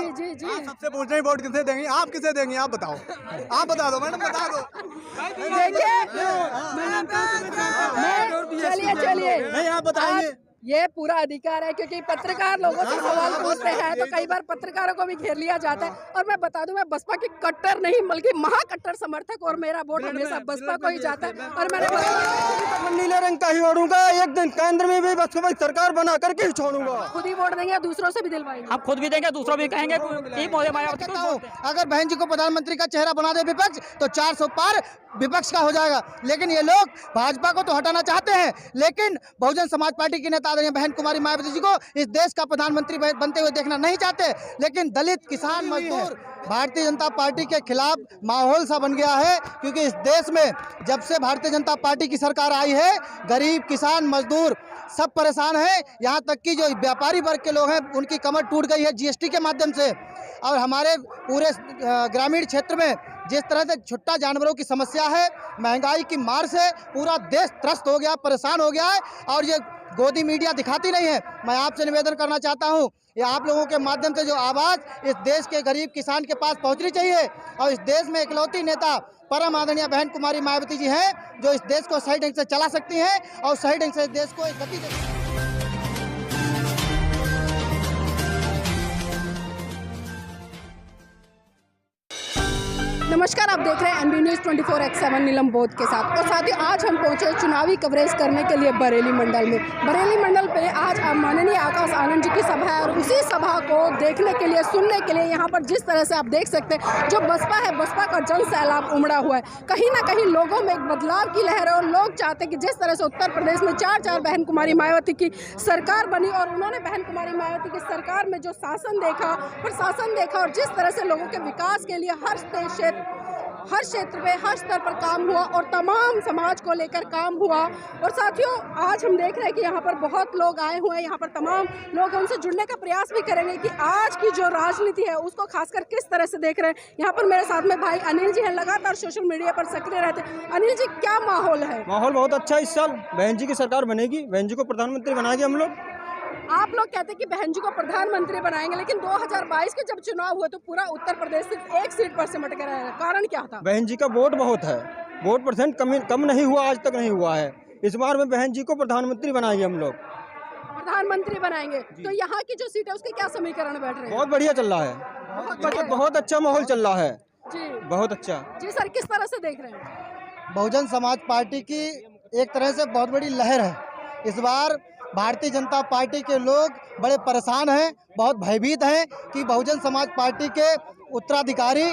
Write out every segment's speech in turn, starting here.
जी जी आप सबसे पूछ रहे हैं वोट किसे देंगे, आप किसे देंगे, आप बताओ, आप बता दो मैडम, बता दो। देखिए चलिए नहीं आप बताइए। ये पूरा अधिकार है क्योंकि पत्रकार लोगों से सवाल पूछते हैं तो कई बार पत्रकारों को भी घेर लिया जाता है। और मैं बता दूं, मैं बसपा की कट्टर नहीं बल्कि महाकट्टर समर्थक, और मेरा वोट हमेशा बसपा को ही जाता है। और मैंने नीले रंग का ही ओढ़ूंगा, एक दिन केंद्र में भी बसपा की सरकार बना करके ही छोड़ूंगा। खुद ही वोट देंगे, दूसरों से भी दिलवाएंगे। हम खुद भी देंगे, दूसरों भी कहेंगे। अगर बहन जी को प्रधानमंत्री का चेहरा बना दे विपक्ष तो 400 पार विपक्ष का हो जाएगा। लेकिन ये लोग भाजपा को तो हटाना चाहते हैं, लेकिन बहुजन समाज पार्टी की नेता आदरणीय बहन कुमारी मायावती जी को इस देश का प्रधानमंत्री बनते हुए देखना नहीं चाहते। लेकिन दलित, किसान, मजदूर भारतीय जनता पार्टी के खिलाफ माहौल सा बन गया है, क्योंकि इस देश में जब से भारतीय जनता पार्टी की सरकार आई है, गरीब, किसान, मजदूर सब परेशान हैं। यहाँ तक कि जो व्यापारी वर्ग के लोग हैं उनकी कमर टूट गई है जीएसटी के माध्यम से। और हमारे पूरे ग्रामीण क्षेत्र में जिस तरह से छुट्टा जानवरों की समस्या है, महंगाई की मार से पूरा देश त्रस्त हो गया, परेशान हो गया है, और ये गोदी मीडिया दिखाती नहीं है। मैं आपसे निवेदन करना चाहता हूँ, ये आप लोगों के माध्यम से जो आवाज़ इस देश के गरीब किसान के पास पहुँचनी चाहिए। और इस देश में इकलौती नेता परम आदरणीय बहन कुमारी मायावती जी हैं, जो इस देश को सही ढंग से चला सकती हैं और सही ढंग से इस देश को एक गति दे सकती हैं। नमस्कार, आप देख रहे हैं एनबी न्यूज़ 24/7 नीलम बोध के साथ। और साथ ही आज हम पहुंचे चुनावी कवरेज करने के लिए बरेली मंडल में। बरेली मंडल पे आज माननीय आकाश आनंद जी की सभा है, और उसी सभा को देखने के लिए, सुनने के लिए यहाँ पर जिस तरह से आप देख सकते हैं, जो बसपा है, बसपा का जन सैलाब उमड़ा हुआ है। कहीं ना कहीं लोगों में एक बदलाव की लहर है, और लोग चाहते हैं कि जिस तरह से उत्तर प्रदेश में 4 बहन कुमारी मायावती की सरकार बनी, और उन्होंने बहन कुमारी मायावती की सरकार में जो शासन देखा, प्रशासन देखा, और जिस तरह से लोगों के विकास के लिए हर क्षेत्र में, हर स्तर पर काम हुआ, और तमाम समाज को लेकर काम हुआ। और साथियों, आज हम देख रहे हैं कि यहाँ पर बहुत लोग आए हुए हैं, यहाँ पर तमाम लोग हैं, उनसे जुड़ने का प्रयास भी करेंगे कि आज की जो राजनीति है उसको खासकर किस तरह से देख रहे हैं। यहाँ पर मेरे साथ में भाई अनिल जी हैं, लगातार सोशल मीडिया पर सक्रिय रहते हैं। अनिल जी, क्या माहौल है? माहौल बहुत अच्छा है। इस साल बहन जी की सरकार बनेगी, बहन जी को प्रधानमंत्री बनाएंगे हम लोग। आप लोग कहते हैं कि बहन जी को प्रधानमंत्री बनाएंगे, लेकिन 2022 के जब चुनाव हुए तो पूरा उत्तर प्रदेश सिर्फ एक सीट पर सिमट कर रहा है। कारण क्या था? बहन जी का वोट बहुत है, वोट परसेंट कम नहीं हुआ, आज तक नहीं हुआ है। इस बार में बहन जी को प्रधानमंत्री बनाएंगे हम लोग। प्रधानमंत्री बनाएंगे तो यहाँ की जो सीट है उसके क्या समीकरण बैठ रहे हैं? बहुत बढ़िया चल रहा है, बहुत अच्छा माहौल चल रहा है जी, बहुत अच्छा। जी सर, किस तरह से देख रहे हैं? बहुजन समाज पार्टी की एक तरह से बहुत बड़ी लहर है। इस बार भारतीय जनता पार्टी के लोग बड़े परेशान हैं, बहुत भयभीत हैं कि बहुजन समाज पार्टी के उत्तराधिकारी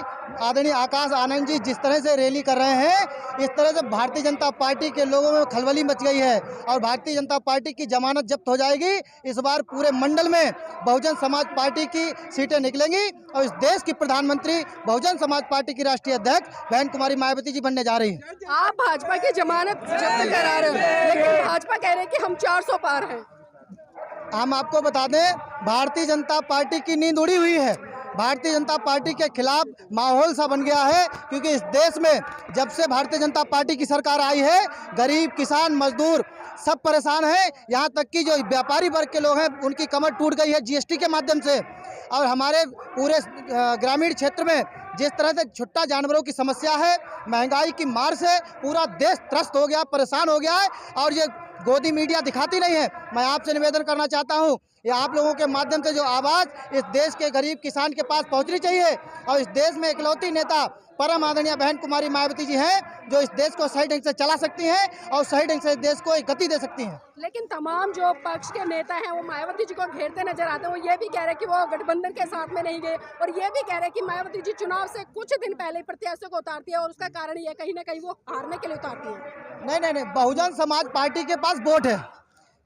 आदरणीय आकाश आनंद जी जिस तरह से रैली कर रहे हैं, इस तरह से भारतीय जनता पार्टी के लोगों में खलबली मच गई है, और भारतीय जनता पार्टी की जमानत जब्त हो जाएगी। इस बार पूरे मंडल में बहुजन समाज पार्टी की सीटें निकलेंगी, और इस देश की प्रधानमंत्री बहुजन समाज पार्टी की राष्ट्रीय अध्यक्ष बहन कुमारी मायावती जी बनने जा रही हैं। आप भाजपा की जमानत जब्त करा रहे हैं, लेकिन भाजपा कह रहे हैं कि हम 400 पार हैं। हम आपको बता दें, भारतीय जनता पार्टी की नींद उड़ी हुई है। भारतीय जनता पार्टी के खिलाफ माहौल सा बन गया है, क्योंकि इस देश में जब से भारतीय जनता पार्टी की सरकार आई है, गरीब, किसान, मजदूर सब परेशान हैं। यहाँ तक कि जो व्यापारी वर्ग के लोग हैं उनकी कमर टूट गई है जीएसटी के माध्यम से। और हमारे पूरे ग्रामीण क्षेत्र में जिस तरह से छुट्टा जानवरों की समस्या है, महंगाई की मार से पूरा देश त्रस्त हो गया, परेशान हो गया है, और ये गोदी मीडिया दिखाती नहीं है। मैं आपसे निवेदन करना चाहता हूँ, ये आप लोगों के माध्यम से जो आवाज़ इस देश के गरीब किसान के पास पहुँचनी चाहिए। और इस देश में इकलौती नेता परम आदरणीय बहन कुमारी मायावती जी हैं, जो इस देश को सही ढंग से चला सकती हैं और सही ढंग से इस देश को एक गति दे सकती हैं। लेकिन तमाम जो पक्ष के नेता हैं वो मायावती जी को घेरते नजर आते हैं। वो ये भी कह रहे हैं कि वो गठबंधन के साथ में नहीं गए, और ये भी कह रहे हैं कि मायावती जी चुनाव से कुछ दिन पहले प्रत्याशियों को उतारती है, और उसका कारण ये कहीं ना कहीं वो हारने के लिए उतारती है। नहीं, बहुजन समाज पार्टी के पास वोट है,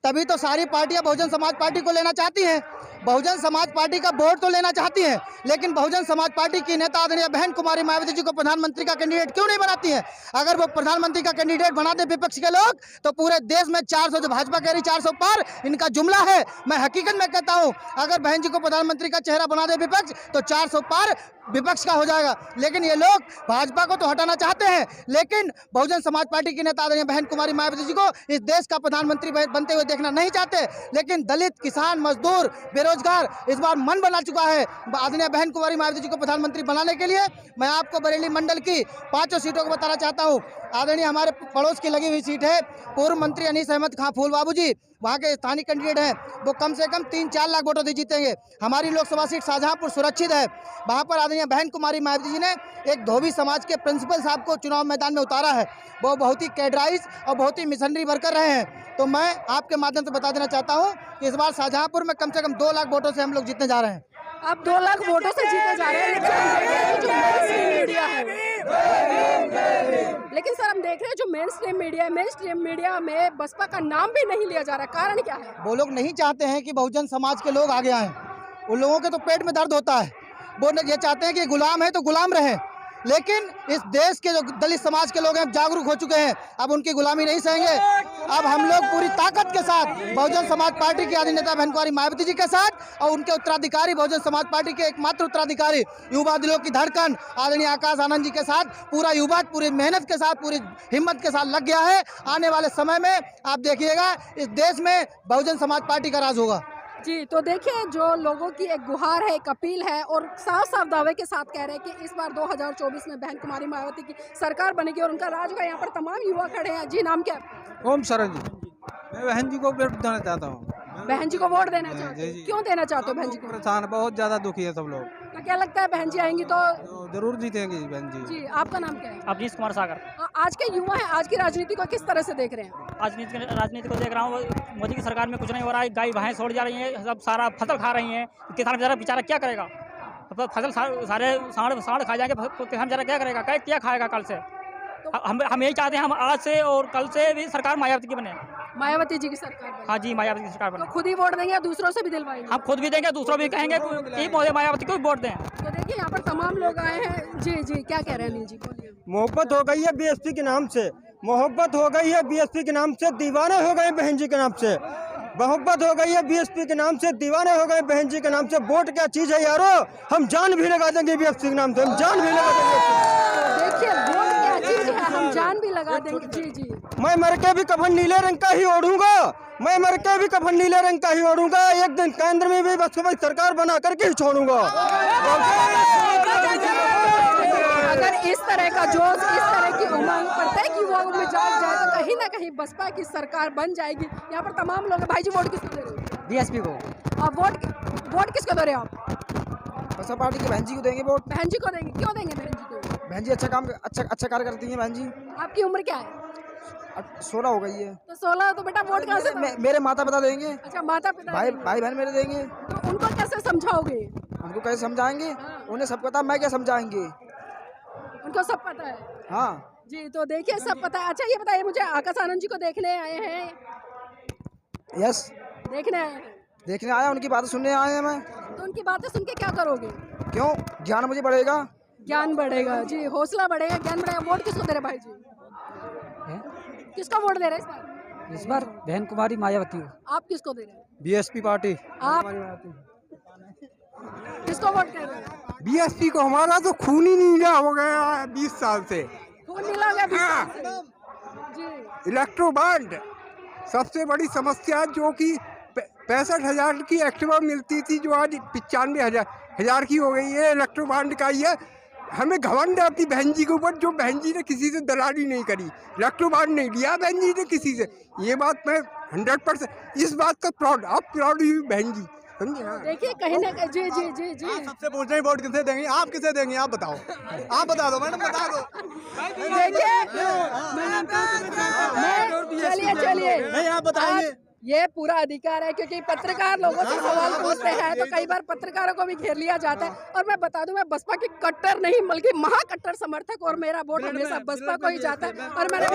तभी तो सारी पार्टियां बहुजन समाज पार्टी को लेना चाहती हैं। बहुजन समाज पार्टी का वोट तो लेना चाहती हैं, लेकिन बहुजन समाज पार्टी की नेता आदरणीय बहन कुमारी मायावती जी को प्रधानमंत्री का कैंडिडेट क्यों नहीं बनाती हैं? अगर वो प्रधानमंत्री का कैंडिडेट बनाते विपक्ष के लोग, तो पूरे देश में 400, जो भाजपा कह रही 400 पार, इनका जुमला है। मैं हकीकत में कहता हूं, अगर बहन जी को प्रधानमंत्री का चेहरा बना दे विपक्ष तो 400 पार विपक्ष का हो जाएगा। लेकिन ये लोग भाजपा को तो हटाना चाहते हैं, लेकिन बहुजन समाज पार्टी की नेता आदरणीय बहन कुमारी मायावती जी को इस देश का प्रधानमंत्री बनते हुए देखना नहीं चाहते। लेकिन दलित, किसान, मजदूर, बेरोजगार इस बार मन बना चुका है आदरणीय बहन कुंवारी मायावती जी को प्रधानमंत्री बनाने के लिए। मैं आपको बरेली मंडल की 5 सीटों को बताना चाहता हूँ। आदरणीय हमारे पड़ोस की लगी हुई सीट है, पूर्व मंत्री अनीस अहमद खां फूल बाबू जी वहाँ के स्थानीय कैंडिडेट हैं, वो कम से कम 3-4 लाख वोटों से जीतेंगे। हमारी लोकसभा सीट शाहजहांपुर सुरक्षित है, वहाँ पर आदरणीय बहन कुमारी मायावती जी ने एक धोबी समाज के प्रिंसिपल साहब को चुनाव मैदान में उतारा है। वो बहुत ही कैडराइज और बहुत ही मिशनरी वर्कर रहे हैं। तो मैं आपके माध्यम से बता देना चाहता हूँ कि इस बार शाहजहांपुर में कम से कम 2 लाख वोटों से हम लोग जीतने जा रहे हैं। आप 2 लाख वोटों से जीते जा रहे हैं, लेकिन सर हम देख रहे हैं जो मेन स्ट्रीम मीडिया में बसपा का नाम भी नहीं लिया जा रहा, कारण क्या है? वो लोग नहीं चाहते हैं कि बहुजन समाज के लोग आगे आएँ। उन लोगों के तो पेट में दर्द होता है, वो ये चाहते हैं कि गुलाम है तो गुलाम रहे। लेकिन इस देश के जो दलित समाज के लोग हैं जागरूक हो चुके हैं, अब उनकी गुलामी नहीं सहेंगे। अब हम लोग पूरी ताकत के साथ बहुजन समाज पार्टी की आदरणीय नेता बहन कुंवारी मायावती जी के साथ और उनके उत्तराधिकारी बहुजन समाज पार्टी के एकमात्र उत्तराधिकारी युवा दिलों की धड़कन आदरणीय आकाश आनंद जी के साथ पूरा युवा पूरी मेहनत के साथ पूरी हिम्मत के साथ लग गया है। आने वाले समय में आप देखिएगा इस देश में बहुजन समाज पार्टी का राज होगा। जी, तो देखिए जो लोगों की एक गुहार है, एक अपील है और साफ दावे के साथ कह रहे हैं कि इस बार 2024 में बहन कुमारी मायावती की सरकार बनेगी और उनका राज होगा। यहाँ पर तमाम युवा खड़े हैं। जी, नाम क्या है? ओम शरण जी। मैं बहन जी को वोट देना चाहता हूँ। बहन जी को वोट देना चाहते हैं? क्यों देना चाहते हो बहन जी को? परेशान, बहुत ज्यादा दुखी है सब लोग। तो क्या लगता है बहन जी आएंगी तो जरूर जीतेंगी बहन जी। जी, आपका नाम क्या है? अवनीश कुमार सागर। आज के युवा हैं, आज की राजनीति को किस तरह से देख रहे हैं? राजनीति को देख रहा हूँ, मोदी की सरकार में कुछ नहीं हो रहा है। गाय भैंस छोड़ जा रही हैं, सब सारा फसल खा रही हैं। किसान बेचारा क्या करेगा? फसल सारे साढ़ खा जाएंगे, किसान बेचारा क्या करेगा? क्या खाएगा कल से? हम यही चाहते हैं, हम आज से और कल से भी सरकार मायावती की बने। मायावती जी की सरकार बने। हाँ जी, मायावती की सरकार बने। तो खुद ही वोट देंगे या दूसरों से भी दिलवाएंगे? हम खुद भी देंगे, दूसरों भी कहेंगे कि मायावती को वोट दें। तो देखिए यहाँ पर तमाम लोग आए हैं। जी, क्या कह रहे हैं अनिल जी? मोहब्बत हो गई है बीएसपी के नाम से, मोहब्बत हो गई है बीएसपी के नाम से, दीवाने हो गए बहन जी के नाम से। मोहब्बत हो गई है बीएसपी के नाम से, दीवाने हो गए बहन जी के नाम से। वोट क्या चीज है यारो, हम जान भी लगा देंगे बीएसपी के नाम से, हम जान भी लगा देंगे। देखिए वोट क्या चीज है, हम जान भी लगा देंगे। जी, मैं मर के भी कफन नीले रंग का ही ओढ़ूंगा, मैं मर के भी कफन नीले रंग का ही ओढ़ूंगा। एक दिन केंद्र में भी बसपा सरकार बना करके ही छोड़ूंगा। अगर इस तरह का जोश, इस तरह की उमंग प्रत्येक युवाओं में जाग जाए तो कहीं ना कहीं बसपा की सरकार बन जाएगी। यहाँ पर तमाम लोग। भाई जी, वोट किसको दे रहे हो? बीएसपी को। आप वोट किसको दे रहे हो? आप बसपा पार्टी की बहन जी को देंगे वोट। बहन जी को देंगे? क्यों देंगे बहन जी को? बहन जी अच्छा कार्य करती हैं बहन जी। आपकी उम्र क्या है? 16 हो गई है। तो 16 तो बेटा वोट कहाँ से? मेरे माता पिता देंगे। अच्छा, माता पिता भाई देंगे। बहन मेरे देंगे। तो उनको कैसे समझाओगे? उनको कैसे समझाएंगे? उन्हें सब पता, मैं क्या समझाएंगे? उनको सब पता है। हाँ जी, तो देखिए सब पता है। अच्छा ये बताइए मुझे, आकाश आनंद जी को देखने आए हैं? यस, देखने आए हैं। देखने आया, उनकी बातें सुनने आए हैं। मैं तो उनकी बातें सुन के क्या करोगे? क्यों, ज्ञान मुझे बढ़ेगा। ज्ञान बढ़ेगा। जी, हौसला बढ़ेगा, ज्ञान बढ़ेगा। वोट किसको दे रहे भाई जी? किसको वोट दे रहे हैं इस बार? बहन कुमारी मायावती। आप किसको दे रहे हैं? BSP party. आप किसको वोट कर रहे हैं? बीएसपी को। हमारा तो खून ही नीला हो गया है 20 साल से। खून नीला हो गया 20 साल से। जी, इलेक्ट्रो बॉन्ड सबसे बड़ी समस्या, जो कि 65,000 की एक्टिवा मिलती थी, जो आज 95,000 की हो गई है। इलेक्ट्रो बॉन्ड का ही है। हमें घमंड है अपनी बहन जी के ऊपर, जो बहन जी ने किसी से दलाली नहीं करी, इलेक्ट्रो बॉन्ड नहीं लिया बहन जी ने किसी से। ये बात मैं 100% इस बात का प्राउड, आप प्राउड हुई बहन जी, समझे? हाँ, देखिए कहीं ना कहीं। जी सबसे पूछ रहे वोट किसे देंगे, आप किसे देंगे? आप बताओ, आप बता दो मैडम, बता दो। देखिए चलिए नहीं, आप बताएंगे। ये पूरा अधिकार है, क्योंकि पत्रकार लोगों से सवाल पूछते हैं तो कई बार पत्रकारों को भी घेर लिया जाता है। और मैं बता दूं, मैं बसपा की कट्टर नहीं बल्कि महाकट्टर समर्थक, और मेरा वोट हमेशा बसपा को ही जाता है। और मैंने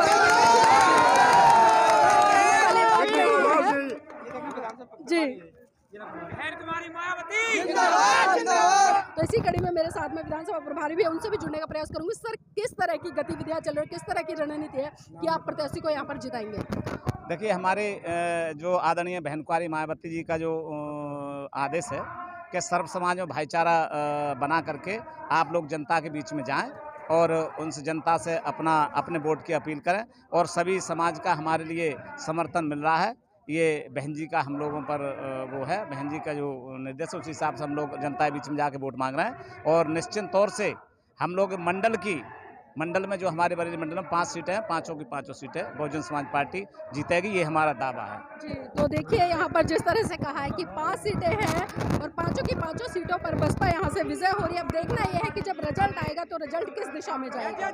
जी तो इसी कड़ी में मेरे साथ में विधानसभा प्रभारी भी है, उनसे भी जुड़ने का प्रयास करूंगी। सर, किस तरह की गतिविधियां चल रही है, किस तरह की रणनीति है कि आप प्रत्याशी को यहाँ पर जिताएंगे? देखिए, हमारे जो आदरणीय बहन कुमारी मायावती जी का जो आदेश है कि सर्व समाज में भाईचारा बना करके आप लोग जनता के बीच में जाएं और उनसे जनता से अपने वोट की अपील करें। और सभी समाज का हमारे लिए समर्थन मिल रहा है। ये बहन जी का हम लोगों पर वो है, बहन जी का जो निर्देश है उस हिसाब से हम लोग जनता के बीच में जाके वोट मांग रहे हैं। और निश्चित तौर से हम लोग मंडल में जो हमारे बरेली मंडल में 5 सीटें हैं, 5 की 5 सीटें बहुजन समाज पार्टी जीतेगी, ये हमारा दावा है। जी, तो देखिए यहाँ पर जिस तरह से कहा है कि 5 सीटें हैं और 5 की 5 सीटों पर बसपा यहाँ से विजय हो रही है। अब देखना यह है कि जब रिजल्ट आएगा तो रिजल्ट किस दिशा में जाएगा।